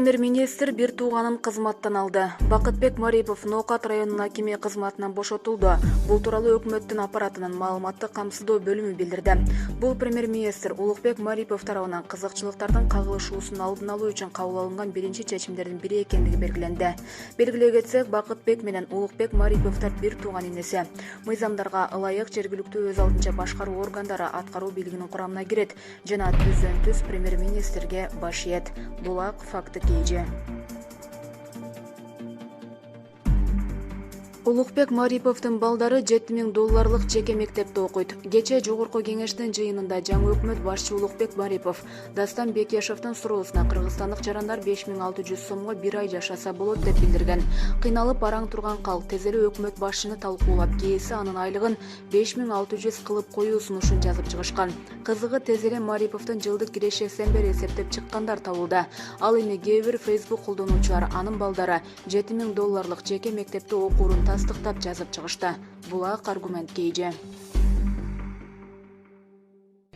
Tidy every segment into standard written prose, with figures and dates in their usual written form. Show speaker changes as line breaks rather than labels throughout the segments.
Премьер-министр бир тууганын кызматтан алды. Бакытбек Марипов Ноокат районунун акими кызматынан бошотулду. Бул тууралуу өкмөттүн аппаратынын маалыматтык камсыздоо бөлүмү билдирди. Бул премьер-министр Улукбек Марипов тарабынан кызыкчылыктардын кагылышуусун алдын алуу үчүн кабыл алынган биринчи чечимдердин бири экендиги белгиленди. Белгилей кетсек, Бакытбек менен Улукбек Мариповдор бир тууган инеси. Мыйзамдарга ылайык жергиликтүү өз алдынча башкаруу органдары аткаруу бийлигинин курамына кирет жана түздөн-түз премьер-министрге баш ийет. Булак факты кейжи. Улукбек Мариповдун балдары $7,000 жеке мектепте окуйт. Кече жогорку кеңештин жыйынында жаңы өкмөт башчы Улукбек Марипов Дастан Бекешевдин суроосуна кыргызстандык жарандар 5600 сомго бир ай жашаса болот деп билдирген. Кыйналып араң турган калк тез эле өкмөт башчыны талкуулап, кээси анын айлыгын 5600 кылып коюу сунушун жазып чыгышкан. Кызыгы тез эле Мариповдун жылдык кирешесинен бери эсептеп чыккандар табылды. Ал эми кээ бир Facebook колдонуучулар анын балдары $7,000 жеке мектепте окуурун тастыктап жазып чыгышты. Булак аргумент кейжи.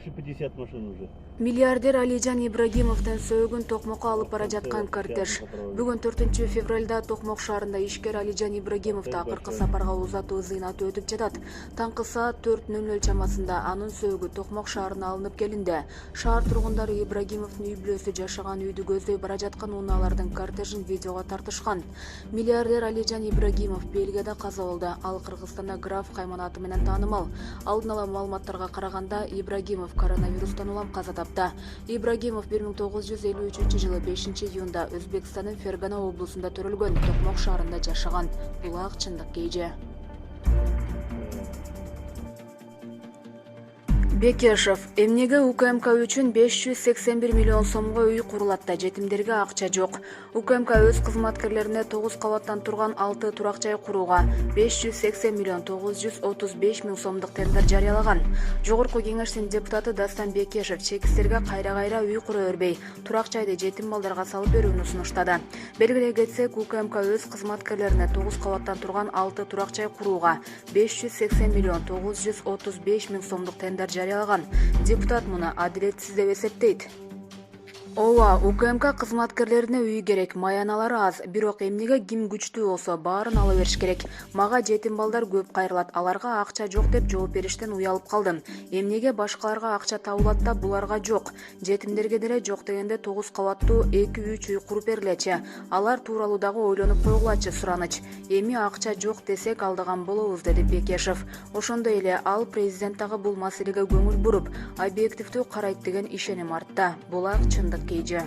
50 машин уже.
Миллиардер Алижан Ибрагимовдун сөөгүн Токмокко алып бара жаткан кортеж. Бүгүн 4 февралда Токмок шаарында ишкер Алижан Ибрагимовду акыркы сапарга узатуу зыйнаты өтүп жатат. Таңкы саат 4:00 чамасында анын сөөгү Токмок шаарына алынып келинди. Шаар тургундары Ибрагимовдун үй бүлөсү жашаган үйдү көздөй бара жаткан унаалардын кортежин видеого тартышкан. Миллиардер Алижан Ибрагимов Бельгияда каза болду. Ал Кыргызстанда граф кайманаты менен таанымал. Алдын ала маалыматтарга караганда Ибрагимов коронавирустан улам каза тапты. Ибрагимов 1953 жылы 5-июнда Өзбекстандын Фергана облусунда төрөлгөн, Токмок шаарында жашаган. Булак чындык кейжи. Бекешев, эмнеге УКМК үчүн 581 миллион сомго үй курулат да жетимдерге акча жок. УКМК өз кызматкерлерине 9 кабаттан турган 6 турак жай курууга 580 миллион 935 миң сомдук тендер жарыялаган. Жогорку кеңештин депутаты Дастан Бекешев чекистерге кайра-кайра үй кура бербей, турак жайды жетим балдарга салып берүүнү сунуштады. Белгилей кетсек, УКМК өз кызматкерлерине 9 кабаттан турган 6 турак жай курууга 580 миллион 935 миң сомдук тендер жарыялаган. Депутат муну адилетсиз деп эсептейт. Ооба, УКМК кызматкерлерине үй керек, маяналары аз, бирок эмнеге ким күчтүү болсо баарын ала бериш керек. Мага жетим балдар көп кайрылат, аларга акча жок деп жооп бериштен уялып калдым. Эмнеге башкаларга акча табылат да буларга жок? Жетимдерге деле жок дегенде 9 кабаттуу 2-3 үй куруп берилечи. Алар тууралуу дагы ойлонуп койгулачы сураныч. Эми акча жок десек алдаган болобуз, деди Бекешев. Ошондой эле ал президент дагы бул маселеге көңүл буруп, объективдүү карайт деген ишеним артта. Булак чындык кейжи.